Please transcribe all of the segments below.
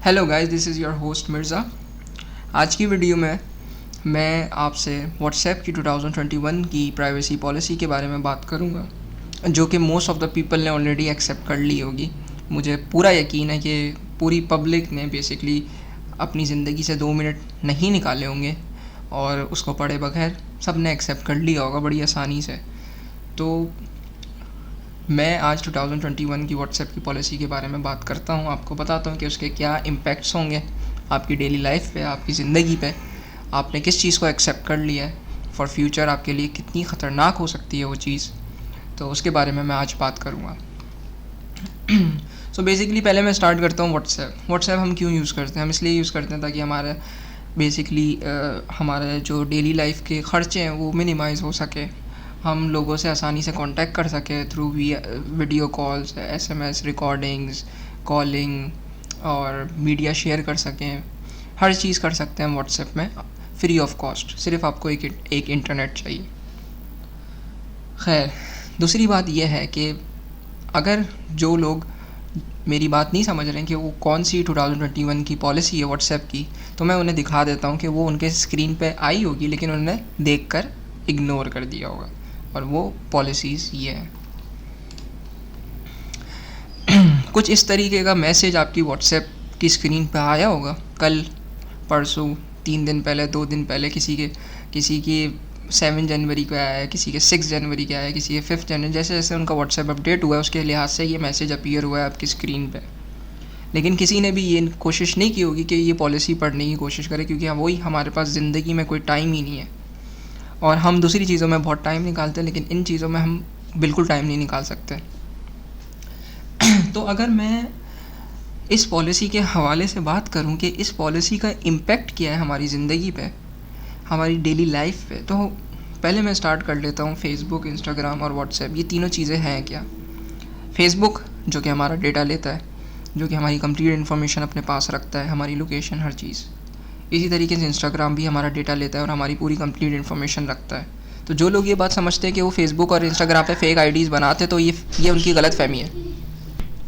Hello guys, this is your host Mirza. आज की video में मैं आपसे व्हाट्सएप की 2021 की प्राइवेसी पॉलिसी के बारे में बात करूंगा, जो कि मोस्ट ऑफ द पीपल ने ऑलरेडी एक्सेप्ट कर ली होगी। मुझे पूरा यकीन है कि पूरी पब्लिक ने बेसिकली अपनी ज़िंदगी से 2 मिनट नहीं निकाले होंगे और उसको पढ़े बगैर सब ने एक्सेप्ट कर लिया होगा बड़ी आसानी से। तो मैं आज 2021 की व्हाट्सएप की पॉलिसी के बारे में बात करता हूँ, आपको बताता हूँ कि उसके क्या इम्पैक्ट्स होंगे आपकी डेली लाइफ पे, आपकी ज़िंदगी पे, आपने किस चीज़ को एक्सेप्ट कर लिया है, फॉर फ्यूचर आपके लिए कितनी ख़तरनाक हो सकती है वो चीज़। तो उसके बारे में मैं आज बात करूँगा। सो बेसिकली पहले मैं स्टार्ट करता हूँ व्हाट्सएप हम क्यों यूज़ करते हैं। हम इसलिए यूज़ करते हैं ताकि हमारे बेसिकली हमारे जो डेली लाइफ के ख़र्चे हैं वो मिनिमाइज़ हो सके, हम लोगों से आसानी से कांटेक्ट कर सकें through video calls, SMS, recordings, calling और मीडिया शेयर कर सकें। हर चीज़ कर सकते हैं व्हाट्सएप में फ्री ऑफ कॉस्ट, सिर्फ आपको एक इंटरनेट चाहिए। खैर, दूसरी बात यह है कि अगर जो लोग मेरी बात नहीं समझ रहे हैं कि वो कौन सी 2021 की पॉलिसी है व्हाट्सएप की, तो मैं उन्हें दिखा देता हूँ कि वो उनके स्क्रीन पे आई होगी लेकिन उन्होंने देखकर इग्नोर कर दिया होगा, और वो पॉलिसीज़ ये हैं। कुछ इस तरीके का मैसेज आपकी व्हाट्सएप की स्क्रीन पे आया होगा कल, परसों, 3 दिन पहले, 2 दिन पहले। किसी की 7 जनवरी को आया है, किसी के 6 जनवरी को आया है, किसी के 5 जनवरी। जैसे जैसे उनका व्हाट्सएप अपडेट हुआ है उसके लिहाज से ये मैसेज अपीयर हुआ है आपकी स्क्रीन पे। लेकिन किसी ने भी ये कोशिश नहीं की होगी कि ये पॉलिसी पढ़ने की कोशिश करे, क्योंकि वही हमारे पास ज़िंदगी में कोई टाइम ही नहीं है और हम दूसरी चीज़ों में बहुत टाइम निकालते हैं, लेकिन इन चीज़ों में हम बिल्कुल टाइम नहीं निकाल सकते। तो अगर मैं इस पॉलिसी के हवाले से बात करूं कि इस पॉलिसी का इम्पेक्ट क्या है हमारी ज़िंदगी पे, हमारी डेली लाइफ पे, तो पहले मैं स्टार्ट कर लेता हूं फेसबुक, इंस्टाग्राम और व्हाट्सएप, ये तीनों चीज़ें हैं क्या। फेसबुक जो कि हमारा डेटा लेता है, जो कि हमारी कंप्लीट इन्फॉर्मेशन अपने पास रखता है, हमारी लोकेशन, हर चीज़। इसी तरीके से इंस्टाग्राम भी हमारा डेटा लेता है और हमारी पूरी कंप्लीट इन्फॉर्मेशन रखता है। तो जो लोग ये बात समझते हैं कि वो फेसबुक और इंस्टाग्राम पे फेक आईडीज़ बनाते हैं, तो ये उनकी गलत फहमी है।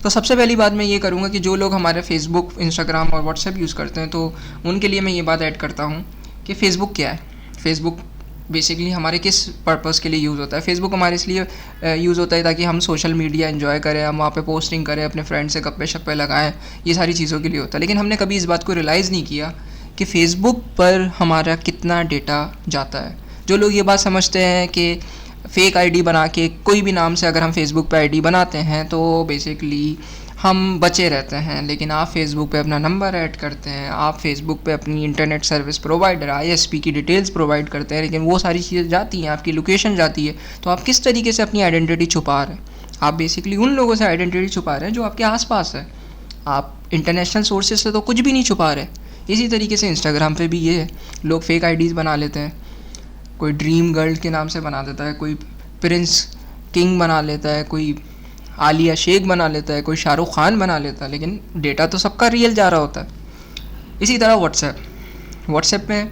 तो सबसे पहली बात मैं ये करूँगा कि जो लोग हमारे फेसबुक, इंस्टाग्राम और व्हाट्सएप यूज़ करते हैं, तो उनके लिए मैं ये बात ऐड करता हूँ कि फ़ेसबुक क्या है। फ़ेसबुक बेसिकली हमारे किस पर्पज़ के लिए यूज़ होता है। फ़ेसबुक हमारे इसलिए यूज़ होता है ताकि हम सोशल मीडिया एंजॉय करें, हम वहाँ पे पोस्टिंग करें, अपने फ्रेंड से गप्पे शप्पे लगाएं, ये सारी चीज़ों के लिए होता है। लेकिन हमने कभी इस बात को रियलाइज़ नहीं किया कि फ़ेसबुक पर हमारा कितना डेटा जाता है। जो लोग ये बात समझते हैं कि फ़ेक आईडी बना के कोई भी नाम से अगर हम फेसबुक पे आईडी बनाते हैं तो बेसिकली हम बचे रहते हैं, लेकिन आप फेसबुक पे अपना नंबर ऐड करते हैं, आप फेसबुक पे अपनी इंटरनेट सर्विस प्रोवाइडर आईएसपी की डिटेल्स प्रोवाइड करते हैं, लेकिन वो सारी चीज़ें जाती हैं, आपकी लोकेशन जाती है। तो आप किस तरीके से अपनी आइडेंटिटी छुपा रहे हैं? आप बेसिकली उन लोगों से आइडेंटिटी छुपा रहे हैं जो आपके आसपास है। आप इंटरनेशनल सोर्सेज से तो कुछ भी नहीं छुपा रहे। इसी तरीके से इंस्टाग्राम पे भी ये है, लोग फेक आईडीज़ बना लेते हैं। कोई ड्रीम गर्ल के नाम से बना देता है, कोई प्रिंस किंग बना लेता है, कोई आलिया शेख बना लेता है, कोई शाहरुख खान बना लेता है, लेकिन डेटा तो सबका रियल जा रहा होता है। इसी तरह व्हाट्सएप में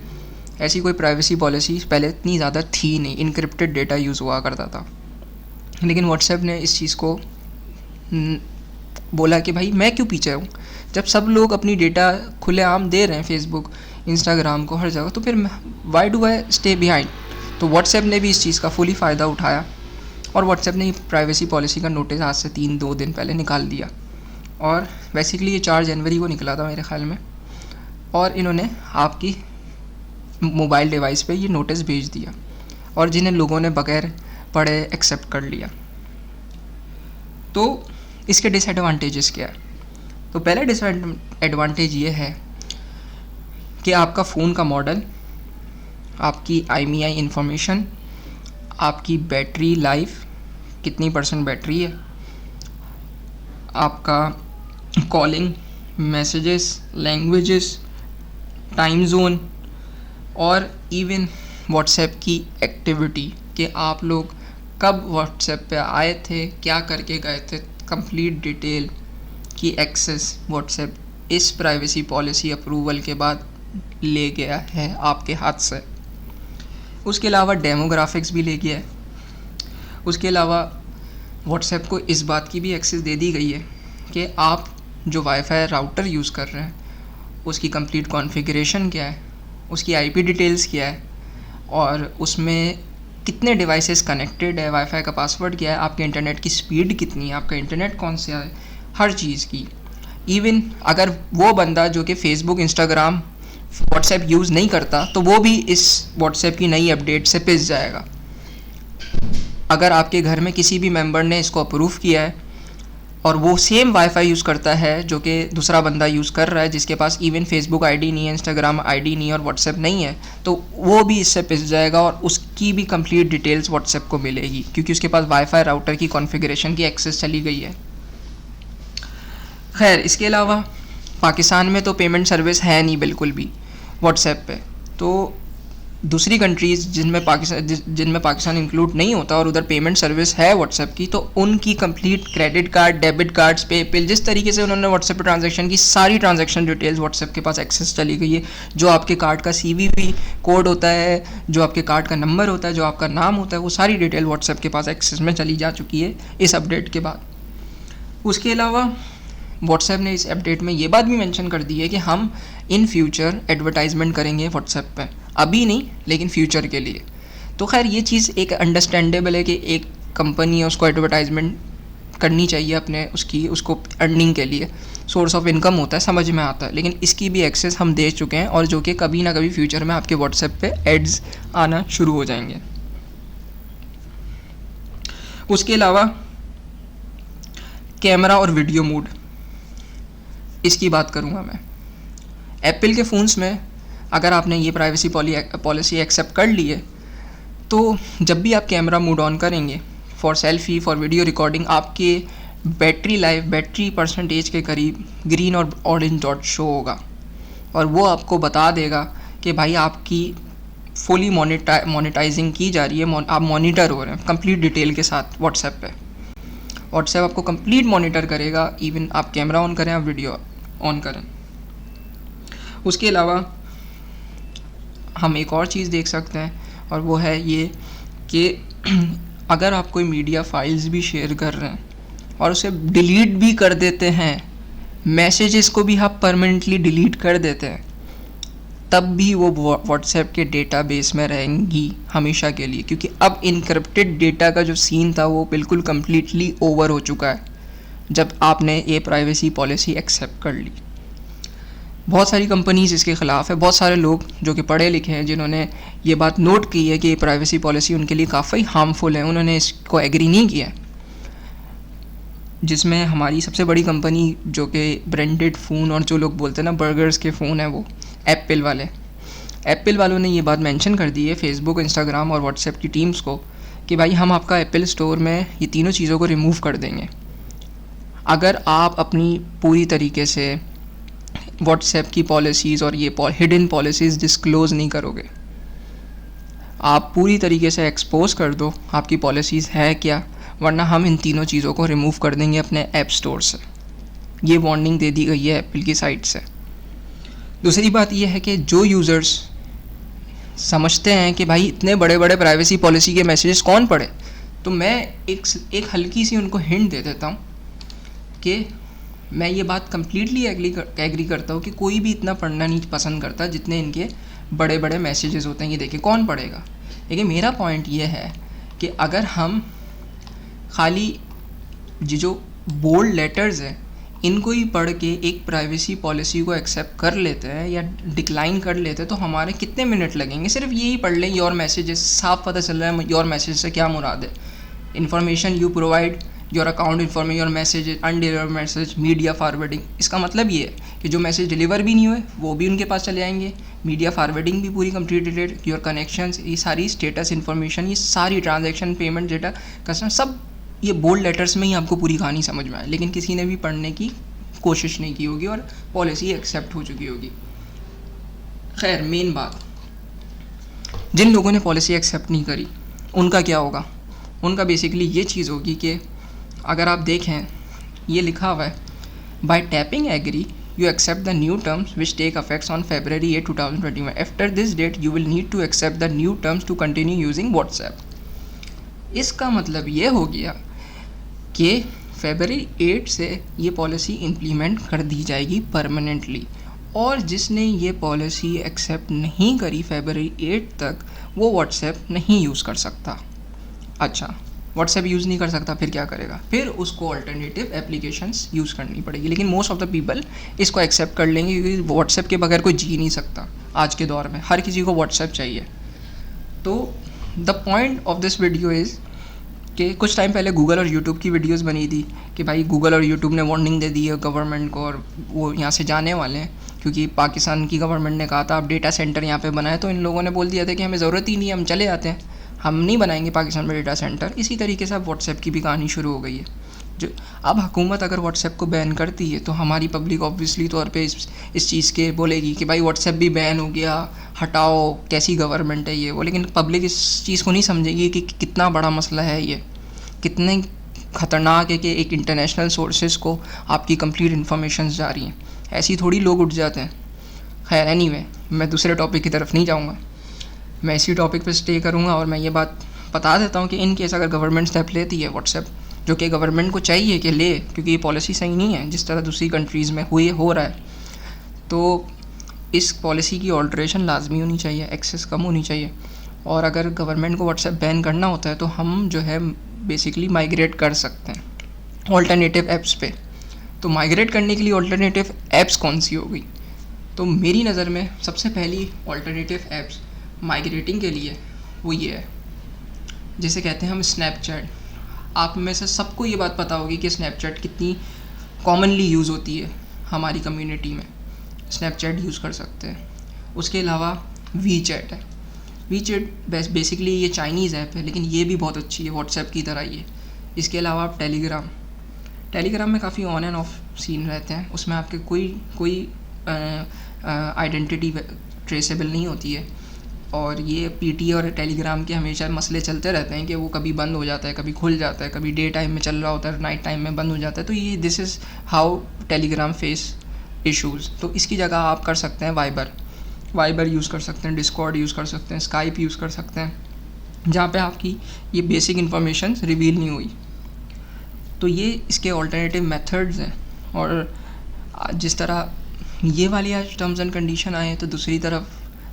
ऐसी कोई प्राइवेसी पॉलिसी पहले इतनी ज़्यादा थी नहीं, इनक्रिप्टेड डेटा यूज़ हुआ करता था। लेकिन व्हाट्सएप ने इस चीज़ को बोला कि भाई मैं क्यों पीछे हूँ, जब सब लोग अपनी डेटा खुलेआम दे रहे हैं फेसबुक, इंस्टाग्राम को, हर जगह, तो फिर why do I stay behind. तो व्हाट्सएप ने भी इस चीज़ का फुली फ़ायदा उठाया और व्हाट्सएप ने प्राइवेसी पॉलिसी का नोटिस आज से 2 दिन पहले निकाल दिया। और बेसिकली ये 4 जनवरी को निकला था मेरे ख्याल में, और इन्होंने आपकी मोबाइल डिवाइस पे ये नोटिस भेज दिया, और जिन्हें लोगों ने बगैर पढ़े एक्सेप्ट कर लिया। तो इसके डिसएडवांटेजेस क्या है? तो पहला डिसएडवांटेज ये है कि आपका फ़ोन का मॉडल, आपकी IMEI इंफॉर्मेशन, आपकी बैटरी लाइफ, कितनी % बैटरी है, आपका calling, messages, languages, time zone, और इवन व्हाट्सएप की एक्टिविटी, कि आप लोग कब व्हाट्सएप पे आए थे, क्या करके गए थे, कंप्लीट डिटेल की एक्सेस व्हाट्सएप इस प्राइवेसी पॉलिसी अप्रूवल के बाद ले गया है आपके हाथ से। उसके अलावा डेमोग्राफिक्स भी ले गया है। उसके अलावा व्हाट्सएप को इस बात की भी एक्सेस दे दी गई है कि आप जो वाईफाई राउटर यूज़ कर रहे हैं उसकी कंप्लीट कॉन्फ़िगरेशन क्या है, उसकी आईपी डिटेल्स क्या है, और उसमें कितने डिवाइसेस कनेक्टेड है, वाईफाई का पासवर्ड क्या है, आपके इंटरनेट की स्पीड कितनी है, आपका इंटरनेट कौन सा है, हर चीज़ की। इवन अगर वो बंदा जो कि फ़ेसबुक, इंस्टाग्राम, व्हाट्सएप यूज़ नहीं करता तो वो भी इस व्हाट्सएप की नई अपडेट से पिस जाएगा। अगर आपके घर में किसी भी मेंबर ने इसको अप्रूव किया है और वो सेम वाईफाई यूज़ करता है जो कि दूसरा बंदा यूज़ कर रहा है, जिसके पास इवन फेसबुक आईडी नहीं है, इंस्टाग्राम आईडी नहीं है और व्हाट्सएप नहीं है, तो वो भी इससे पिस जाएगा और उसकी भी कंप्लीट डिटेल्स व्हाट्सएप को मिलेगी, क्योंकि उसके पास वाईफाई राउटर की कॉन्फ़िगरेशन की एक्सेस चली गई है। खैर, इसके अलावा पाकिस्तान में तो पेमेंट सर्विस है नहीं बिल्कुल भी व्हाट्सएप पे, तो दूसरी कंट्रीज़ जिनमें पाकिस्तान इंक्लूड नहीं होता और उधर पेमेंट सर्विस है व्हाट्सएप की, तो उनकी complete credit card, debit cards, PayPal, जिस तरीके से उन्होंने व्हाट्सएप पे ट्रांजैक्शन की सारी ट्रांजैक्शन डिटेल्स व्हाट्सएप के पास एक्सेस चली गई है। जो आपके कार्ड का CVV कोड होता है, जो आपके कार्ड का नंबर होता है, जो आपका नाम होता है, वो सारी डिटेल व्हाट्सएप के पास एक्सेस में चली जा चुकी है इस अपडेट के बाद। उसके अलावा व्हाट्सएप ने इस अपडेट में ये बात भी मेंशन कर दी है कि हम इन फ्यूचर एडवर्टाइजमेंट करेंगे व्हाट्सएप पे, अभी नहीं लेकिन फ्यूचर के लिए। तो खैर ये चीज़ एक अंडरस्टैंडेबल है कि एक कंपनी है उसको एडवर्टाइजमेंट करनी चाहिए अपने उसको अर्निंग के लिए, सोर्स ऑफ इनकम होता है, समझ में आता है, लेकिन इसकी भी एक्सेस हम दे चुके हैं और जो कि कभी ना कभी फ्यूचर में आपके व्हाट्सएप पे एड्स आना शुरू हो जाएंगे। उसके अलावा कैमरा और वीडियो मोड, इसकी बात करूँगा मैं। एप्पल के फ़ोन्स में अगर आपने ये प्राइवेसी पॉलिसी एक्सेप्ट कर ली है, तो जब भी आप कैमरा मोड ऑन करेंगे for selfie, for video recording, आपके बैटरी परसेंटेज के करीब ग्रीन और ऑरेंज डॉट शो होगा और वो आपको बता देगा कि भाई आपकी फुली मोनेटाइजिंग की जा रही है, आप मॉनिटर हो रहे हैं कंप्लीट डिटेल के साथ व्हाट्सएप पे। व्हाट्सएप आपको कंप्लीट मॉनिटर करेगा, इवन आप कैमरा ऑन करें, आप वीडियो ऑन करें। उसके अलावा हम एक और चीज़ देख सकते हैं और वो है ये कि अगर आप कोई मीडिया फाइल्स भी शेयर कर रहे हैं और उसे डिलीट भी कर देते हैं, मैसेजेस को भी आप परमानेंटली डिलीट कर देते हैं, तब भी वो व्हाट्सएप के डेटाबेस में रहेंगी हमेशा के लिए, क्योंकि अब इनक्रिप्टेड डेटा का जो सीन था वो बिल्कुल कम्प्लीटली ओवर हो चुका है जब आपने ये प्राइवेसी पॉलिसी एक्सेप्ट कर ली। बहुत सारी कंपनीज इसके ख़िलाफ़ है, बहुत सारे लोग जो कि पढ़े लिखे हैं जिन्होंने ये बात नोट की है कि ये प्राइवेसी पॉलिसी उनके लिए काफ़ी हार्मफुल है, उन्होंने इसको एग्री नहीं किया। जिसमें हमारी सबसे बड़ी कंपनी जो कि ब्रांडेड फ़ोन और जो लोग बोलते हैं ना बर्गर्स के फ़ोन है, वो एप्पल वालों ने ये बात मेंशन कर दी है फेसबुक, इंस्टाग्राम और व्हाट्सएप की टीम्स को कि भाई हम आपका एप्पल स्टोर में ये तीनों चीज़ों को रिमूव कर देंगे अगर आप अपनी पूरी तरीके से व्हाट्सएप की पॉलिसीज़ और ये हिडन पॉलिसीज़ डिस्क्लोज़ नहीं करोगे। आप पूरी तरीके से एक्सपोज कर दो आपकी पॉलिसीज़ है क्या, वरना हम इन तीनों चीज़ों को रिमूव कर देंगे अपने ऐप स्टोर से। ये वार्निंग दे दी गई है एप्पल की साइड से। दूसरी बात यह है कि जो यूज़र्स समझते हैं कि भाई इतने बड़े बड़े प्राइवेसी पॉलिसी के मैसेजेस कौन पढ़े, तो मैं एक हल्की सी उनको हिंट दे देता हूँ कि मैं ये बात कम्प्लीटली एग्री करता हूँ कि कोई भी इतना पढ़ना नहीं पसंद करता जितने इनके बड़े बड़े मैसेजेस होते हैं। ये देखिए कौन पढ़ेगा। लेकिन मेरा पॉइंट ये है कि अगर हम खाली जो बोल्ड लेटर्स हैं इनको ही पढ़ के एक प्राइवेसी पॉलिसी को एक्सेप्ट कर लेते हैं या डिक्लाइन कर लेते हैं, तो हमारे कितने मिनट लगेंगे। सिर्फ यही पढ़ लें योर मैसेजेस, साफ पता चल रहा है योर मैसेज से क्या मुराद है। Information you provide, your account information, your message, undelivered message, media forwarding. इसका मतलब ये है कि जो मैसेज डिलीवर भी नहीं हुए वो भी उनके पास चले आएंगे, मीडिया फॉरवर्डिंग भी पूरी कंप्लीटेड, योर कनेक्शंस, ये सारी स्टेटस इन्फॉर्मेशन, ये सारी ट्रांजैक्शन, पेमेंट डेटा, कस्टमर, सब ये बोल्ड लेटर्स में ही आपको पूरी कहानी समझ में आए। लेकिन किसी ने भी पढ़ने की कोशिश नहीं की होगी और पॉलिसी एक्सेप्ट हो चुकी होगी। खैर, मेन बात, जिन लोगों ने पॉलिसी एक्सेप्ट नहीं करी उनका क्या होगा। उनका बेसिकली ये चीज़ होगी कि अगर आप देखें ये लिखा हुआ है, by tapping agree you accept the new terms which take effects on February 8, 2021. After this date you will need to accept the new terms to continue using WhatsApp. इसका मतलब ये हो गया कि February 8 से ये पॉलिसी इम्प्लीमेंट कर दी जाएगी परमानेंटली और जिसने ये पॉलिसी एक्सेप्ट नहीं करी फरवरी 8 तक, वो व्हाट्सएप नहीं यूज़ कर सकता। अच्छा, व्हाट्सएप यूज़ नहीं कर सकता, फिर क्या करेगा? फिर उसको अल्टरनेटिव एप्लीकेशंस यूज़ करनी पड़ेगी। लेकिन मोस्ट ऑफ द पीपल इसको एक्सेप्ट कर लेंगे, क्योंकि व्हाट्सएप के बगैर कोई जी नहीं सकता। आज के दौर में हर किसी को व्हाट्सएप चाहिए। तो the point of this video is कि कुछ टाइम पहले गूगल और यूट्यूब की वीडियोस बनी थी कि भाई गूगल और यूट्यूब ने वार्निंग दे दी है गवर्नमेंट को, और वो यहाँ से जाने वाले हैं, क्योंकि पाकिस्तान की गवर्नमेंट ने कहा था आप डेटा सेंटर यहाँ पे बनाए, तो इन लोगों ने बोल दिया था कि हमें ज़रूरत ही नहीं है, हम चले जाते हैं, हम नहीं बनाएंगे पाकिस्तान में डेटा सेंटर। इसी तरीके से अब व्हाट्सएप की भी कहानी शुरू हो गई है। जो अब हुकूमत अगर व्हाट्सएप को बैन करती है तो हमारी पब्लिक ऑब्वियसली तौर पे इस चीज़ के बोलेगी कि भाई व्हाट्सएप भी बैन हो गया, हटाओ, कैसी गवर्नमेंट है ये वो। लेकिन पब्लिक इस चीज़ को नहीं समझेगी कि कितना बड़ा मसला है ये, कितने ख़तरनाक है कि एक इंटरनेशनल सोर्सेज को आपकी कंप्लीट इन्फॉर्मेशन जा रही हैं। ऐसी थोड़ी लोग उठ जाते हैं। खैर एनीवे, मैं दूसरे टॉपिक की तरफ नहीं जाऊँगा, मैं इसी टॉपिक पे स्टे करूँगा। और मैं ये बात बता देता हूँ कि इन केस अगर गवर्नमेंट स्टेप लेती है व्हाट्सएप, जो कि गवर्नमेंट को चाहिए कि ले, क्योंकि ये पॉलिसी सही नहीं है जिस तरह दूसरी कंट्रीज़ में हो रहा है, तो इस पॉलिसी की ऑल्ट्रेशन लाजमी होनी चाहिए, एक्सेस कम होनी चाहिए। और अगर गवर्नमेंट को व्हाट्सएप बैन करना होता है तो हम जो है बेसिकली माइग्रेट कर सकते हैं ऑल्टरनेटिव ऐप्स पे। तो माइग्रेट करने के लिए ऑल्टरनेटिव ऐप्स कौन सी होगी? तो मेरी नज़र में सबसे पहली ऑल्टरनेटिव ऐप्स माइग्रेटिंग के लिए वो ये है, जिसे कहते हैं हम स्नैपचैट। आप में से सबको ये बात पता होगी कि स्नैपचैट कितनी कॉमनली यूज़ होती है हमारी कम्युनिटी में। स्नैपचैट यूज़ कर सकते हैं। उसके अलावा वी चैट है। वी चैट बेसिकली ये चाइनीज़ ऐप है, लेकिन ये भी बहुत अच्छी है, व्हाट्सएप की तरह ही है। इसके अलावा आप टेलीग्राम में काफ़ी ऑन एंड ऑफ सीन रहते हैं। उसमें आपके कोई आइडेंटिटी ट्रेसेबल नहीं होती है। और ये पीटी और टेलीग्राम के हमेशा मसले चलते रहते हैं कि वो कभी बंद हो जाता है, कभी खुल जाता है, कभी डे टाइम में चल रहा होता है, नाइट टाइम में बंद हो जाता है। तो ये this is how Telegram face issues. तो इसकी जगह आप कर सकते हैं वाइबर यूज़ कर सकते हैं, डिस्कॉर्ड यूज़ कर सकते हैं, स्काइप यूज़ कर सकते हैं, जहाँ पे आपकी ये बेसिक इन्फॉर्मेशन रिवील नहीं हुई। तो ये इसके ऑल्टरनेटिव मेथड्स हैं। और जिस तरह ये वाली आज टर्म्स एंड कंडीशन आए, तो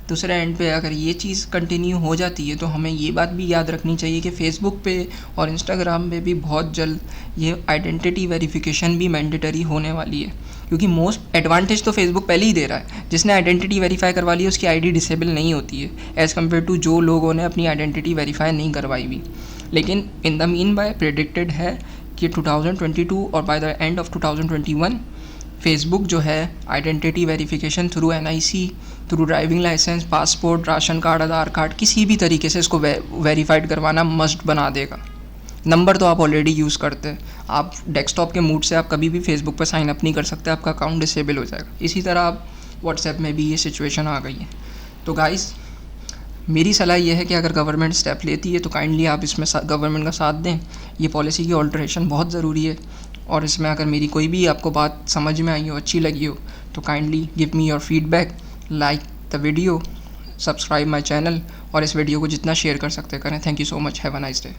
दूसरे एंड पे अगर ये चीज़ कंटिन्यू हो जाती है तो हमें ये बात भी याद रखनी चाहिए कि फ़ेसबुक पे और इंस्टाग्राम पे भी बहुत जल्द ये आइडेंटिटी वेरिफिकेशन भी मैंडेटरी होने वाली है। क्योंकि मोस्ट एडवांटेज तो फेसबुक पहले ही दे रहा है, जिसने आइडेंटिटी वेरीफाई करवा ली उसकी आईडी डिसेबल नहीं होती है एज़ कम्पेयर टू जो लोगों ने अपनी आइडेंटिटी वेरीफाई नहीं करवाई हुई। लेकिन in the meanwhile predicted है कि 2022 और by the end of 2021 Facebook जो है identity verification through NIC, through driving licence, passport, ration card, Aadhaar card, किसी भी तरीके से इसको वेरीफाइड करवाना मस्ट बना देगा। नंबर तो आप ऑलरेडी यूज़ करते हैं, आप डेस्कटॉप के मूड से आप कभी भी फेसबुक पर साइन अप नहीं कर सकते, आपका अकाउंट डिसेबल हो जाएगा। इसी तरह आप व्हाट्सएप में भी ये सिचुएशन आ गई है। तो गाइस, मेरी सलाह ये है कि अगर गवर्नमेंट स्टेप लेती है तो काइंडली आप इसमें गवर्नमेंट का साथ दें। ये पॉलिसी की ऑल्ट्रेशन बहुत ज़रूरी है। और इसमें अगर मेरी कोई भी आपको बात समझ में आई हो, अच्छी लगी हो, तो kindly give me your feedback, like the video, subscribe my channel, और इस वीडियो को जितना शेयर कर सकते करें। Thank you so much, have a nice day.